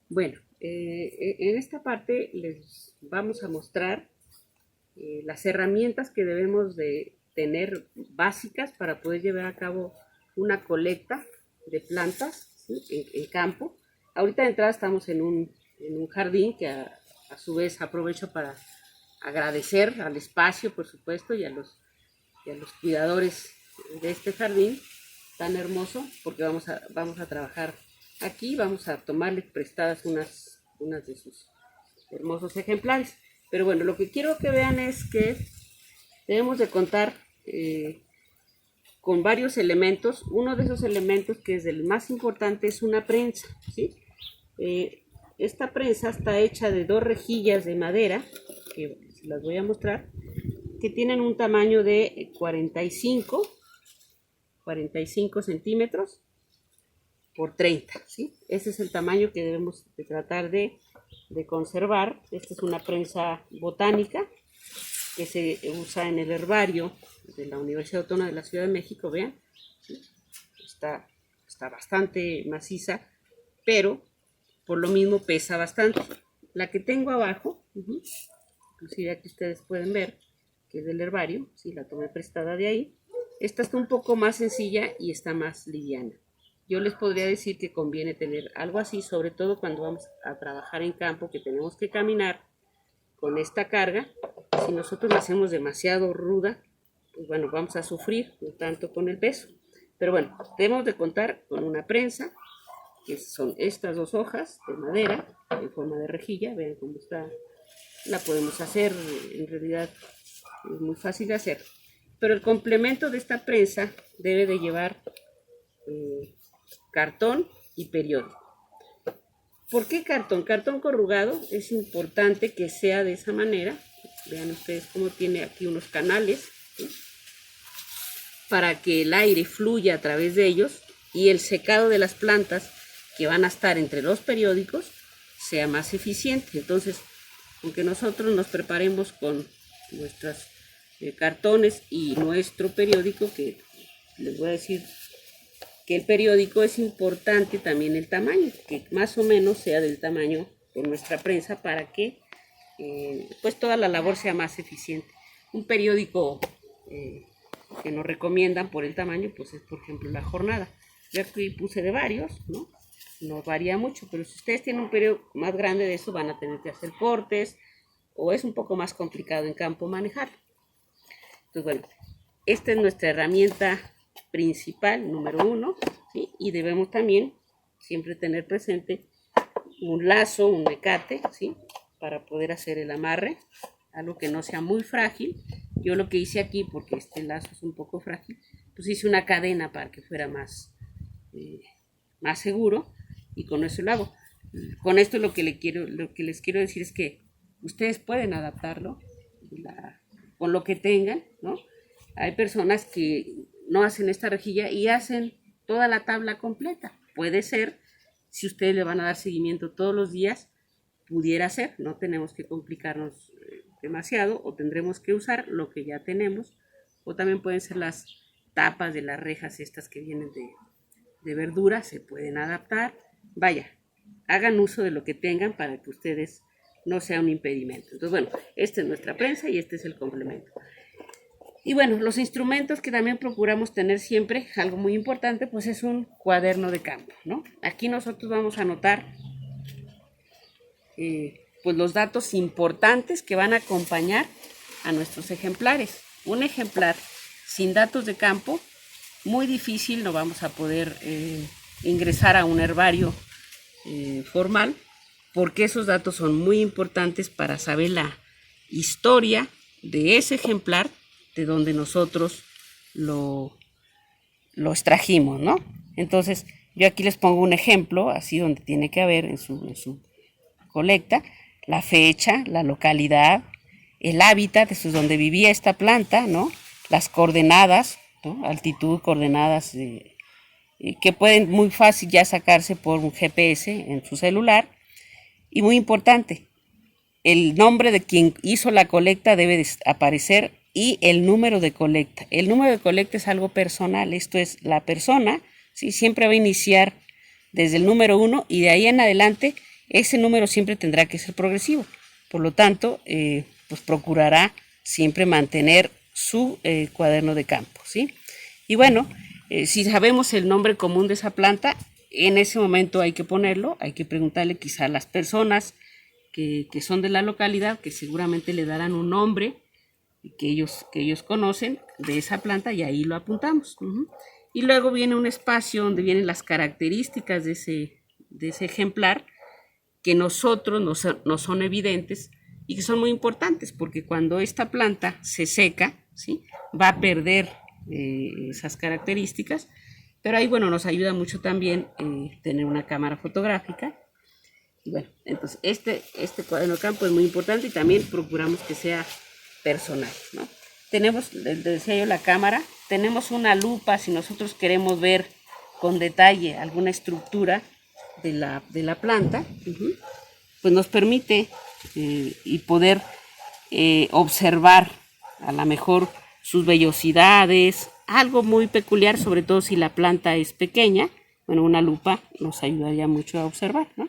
Bueno, en esta parte les vamos a mostrar las herramientas que debemos de tener básicas para poder llevar a cabo una colecta de plantas, ¿sí? en campo. Ahorita de entrada estamos en un jardín que a su vez aprovecho para agradecer al espacio, por supuesto, y a los cuidadores de este jardín tan hermoso, porque vamos a trabajar aquí, vamos a tomarles prestadas unas de sus hermosos ejemplares. Pero bueno, lo que quiero que vean es que debemos de contar con varios elementos. Uno de esos elementos, que es el más importante, es una prensa, ¿sí? Esta prensa está hecha de dos rejillas de madera, que se las voy a mostrar, que tienen un tamaño de 45 centímetros por 30, ¿sí? Ese es el tamaño que debemos de tratar de conservar. Esta es una prensa botánica que se usa en el herbario de la Universidad Autónoma de la Ciudad de México, vean, ¿sí? Está bastante maciza, pero por lo mismo pesa bastante. La que tengo abajo, inclusive aquí ustedes pueden ver que es del herbario, ¿sí? La tomé prestada de ahí. Esta está un poco más sencilla y está más liviana. Yo les podría decir que conviene tener algo así, sobre todo cuando vamos a trabajar en campo, que tenemos que caminar con esta carga. Si nosotros la hacemos demasiado ruda, pues bueno, vamos a sufrir un tanto con el peso. Pero bueno, debemos de contar con una prensa, que son estas dos hojas de madera en forma de rejilla. Vean cómo está. La podemos hacer, en realidad es muy fácil de hacer. Pero el complemento de esta prensa debe de llevar cartón y periódico. ¿Por qué cartón? Cartón corrugado es importante que sea de esa manera. Vean ustedes cómo tiene aquí unos canales, ¿sí? Para que el aire fluya a través de ellos y el secado de las plantas que van a estar entre los periódicos sea más eficiente. Entonces, aunque nosotros nos preparemos con nuestros cartones y nuestro periódico, que les voy a decir que el periódico es importante también el tamaño, que más o menos sea del tamaño de nuestra prensa para que pues toda la labor sea más eficiente. Un periódico que nos recomiendan por el tamaño, pues es por ejemplo La Jornada. Yo aquí puse de varios, ¿no? No varía mucho, pero si ustedes tienen un periódico más grande de eso, van a tener que hacer cortes o es un poco más complicado en campo manejar. Entonces, bueno, esta es nuestra herramienta principal, número 1, ¿sí? Y debemos también siempre tener presente un lazo, un mecate, ¿sí? Para poder hacer el amarre, algo que no sea muy frágil. Yo lo que hice aquí, porque este lazo es un poco frágil, pues hice una cadena para que fuera más seguro, y con eso lo hago. Con esto lo que les quiero decir es que ustedes pueden adaptarlo con lo que tengan, ¿no? Hay personas que no hacen esta rejilla y hacen toda la tabla completa. Puede ser, si ustedes le van a dar seguimiento todos los días, pudiera ser, no tenemos que complicarnos demasiado, o tendremos que usar lo que ya tenemos, o también pueden ser las tapas de las rejas estas que vienen de verdura, se pueden adaptar. Vaya, hagan uso de lo que tengan para que ustedes no sea un impedimento. Entonces, bueno, esta es nuestra prensa y este es el complemento. Y bueno, los instrumentos que también procuramos tener siempre, algo muy importante, pues es un cuaderno de campo, ¿no? Aquí nosotros vamos a anotar pues los datos importantes que van a acompañar a nuestros ejemplares. Un ejemplar sin datos de campo, muy difícil, no vamos a poder ingresar a un herbario formal, porque esos datos son muy importantes para saber la historia de ese ejemplar, de donde nosotros lo extrajimos, ¿no? Entonces, yo aquí les pongo un ejemplo, así donde tiene que haber en su colecta, la fecha, la localidad, el hábitat, eso es donde vivía esta planta, ¿no? Las coordenadas, ¿no? Altitud, coordenadas que pueden muy fácil ya sacarse por un GPS en su celular. Y muy importante, el nombre de quien hizo la colecta debe de aparecer y el número de colecta. El número de colecta es algo personal, esto es la persona, ¿sí? Siempre va a iniciar desde el número 1 y de ahí en adelante ese número siempre tendrá que ser progresivo. Por lo tanto, pues procurará siempre mantener su cuaderno de campo, ¿sí? Y bueno, si sabemos el nombre común de esa planta, en ese momento hay que ponerlo, hay que preguntarle quizá a las personas que son de la localidad, que seguramente le darán un nombre que ellos conocen de esa planta, y ahí lo apuntamos. Y luego viene un espacio donde vienen las características de ese ejemplar, que nosotros nos son evidentes y que son muy importantes, porque cuando esta planta se seca, ¿sí?, va a perder esas características. Pero ahí, bueno, nos ayuda mucho también tener una cámara fotográfica. Y bueno, entonces este cuaderno de campo es muy importante, y también procuramos que sea personal, ¿no? Tenemos, les decía yo, la cámara, tenemos una lupa si nosotros queremos ver con detalle alguna estructura de la planta, pues nos permite y poder observar a lo mejor sus vellosidades, algo muy peculiar, sobre todo si la planta es pequeña. Bueno, una lupa nos ayudaría mucho a observar, ¿no?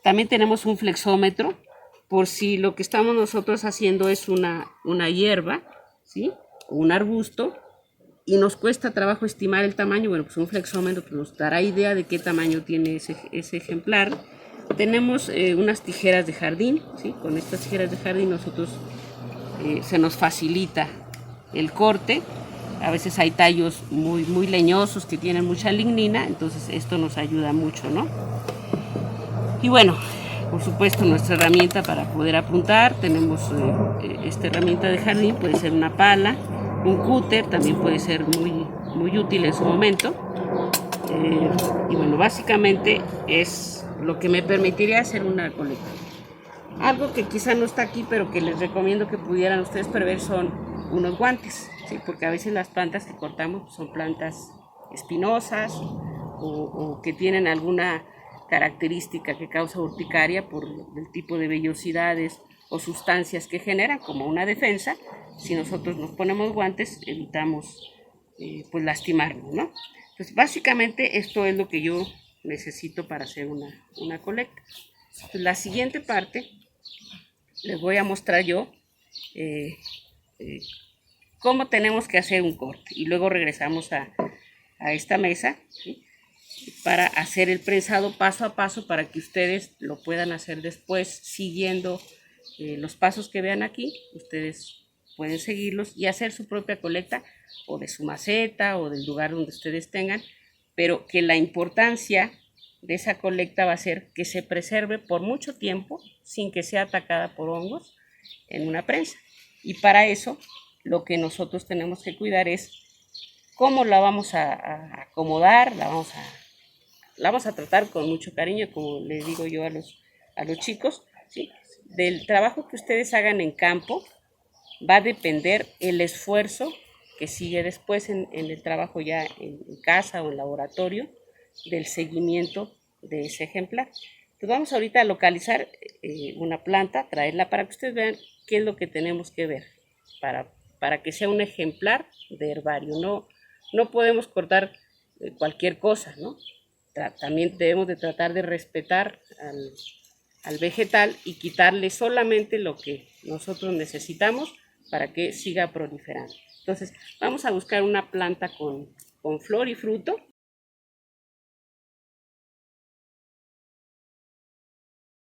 También tenemos un flexómetro, por si lo que estamos nosotros haciendo es una hierba, ¿sí?, o un arbusto, y nos cuesta trabajo estimar el tamaño. Bueno, pues un flexómetro nos dará idea de qué tamaño tiene ese ejemplar. Tenemos unas tijeras de jardín, ¿sí? Con estas tijeras de jardín nosotros se nos facilita el corte. A veces hay tallos muy, muy leñosos que tienen mucha lignina, entonces esto nos ayuda mucho, ¿no? Y bueno, por supuesto, nuestra herramienta para poder apuntar, tenemos esta herramienta de jardín, puede ser una pala, un cúter, también puede ser muy, muy útil en su momento. Y bueno, básicamente es lo que me permitiría hacer una colecta. Algo que quizá no está aquí, pero que les recomiendo que pudieran ustedes prever, son unos guantes, ¿sí? Porque a veces las plantas que cortamos son plantas espinosas o que tienen alguna característica que causa urticaria por el tipo de vellosidades o sustancias que generan. Como una defensa, si nosotros nos ponemos guantes, evitamos pues lastimarnos, ¿no? Entonces, básicamente esto es lo que yo necesito para hacer una colecta. Entonces, la siguiente parte les voy a mostrar yo cómo tenemos que hacer un corte, y luego regresamos a esta mesa, ¿sí?, para hacer el prensado paso a paso, para que ustedes lo puedan hacer después siguiendo los pasos que vean aquí. Ustedes pueden seguirlos y hacer su propia colecta, o de su maceta o del lugar donde ustedes tengan, pero que la importancia de esa colecta va a ser que se preserve por mucho tiempo sin que sea atacada por hongos en una prensa. Y para eso lo que nosotros tenemos que cuidar es cómo la vamos a acomodar, la vamos a tratar con mucho cariño, como les digo yo a los chicos, ¿sí? Del trabajo que ustedes hagan en campo va a depender el esfuerzo que sigue después en el trabajo ya en casa o en laboratorio, del seguimiento de ese ejemplar. Entonces vamos ahorita a localizar una planta, traerla para que ustedes vean qué es lo que tenemos que ver para que sea un ejemplar de herbario. No podemos cortar cualquier cosa, ¿no? También debemos de tratar de respetar al vegetal y quitarle solamente lo que nosotros necesitamos para que siga proliferando. Entonces vamos a buscar una planta con flor y fruto,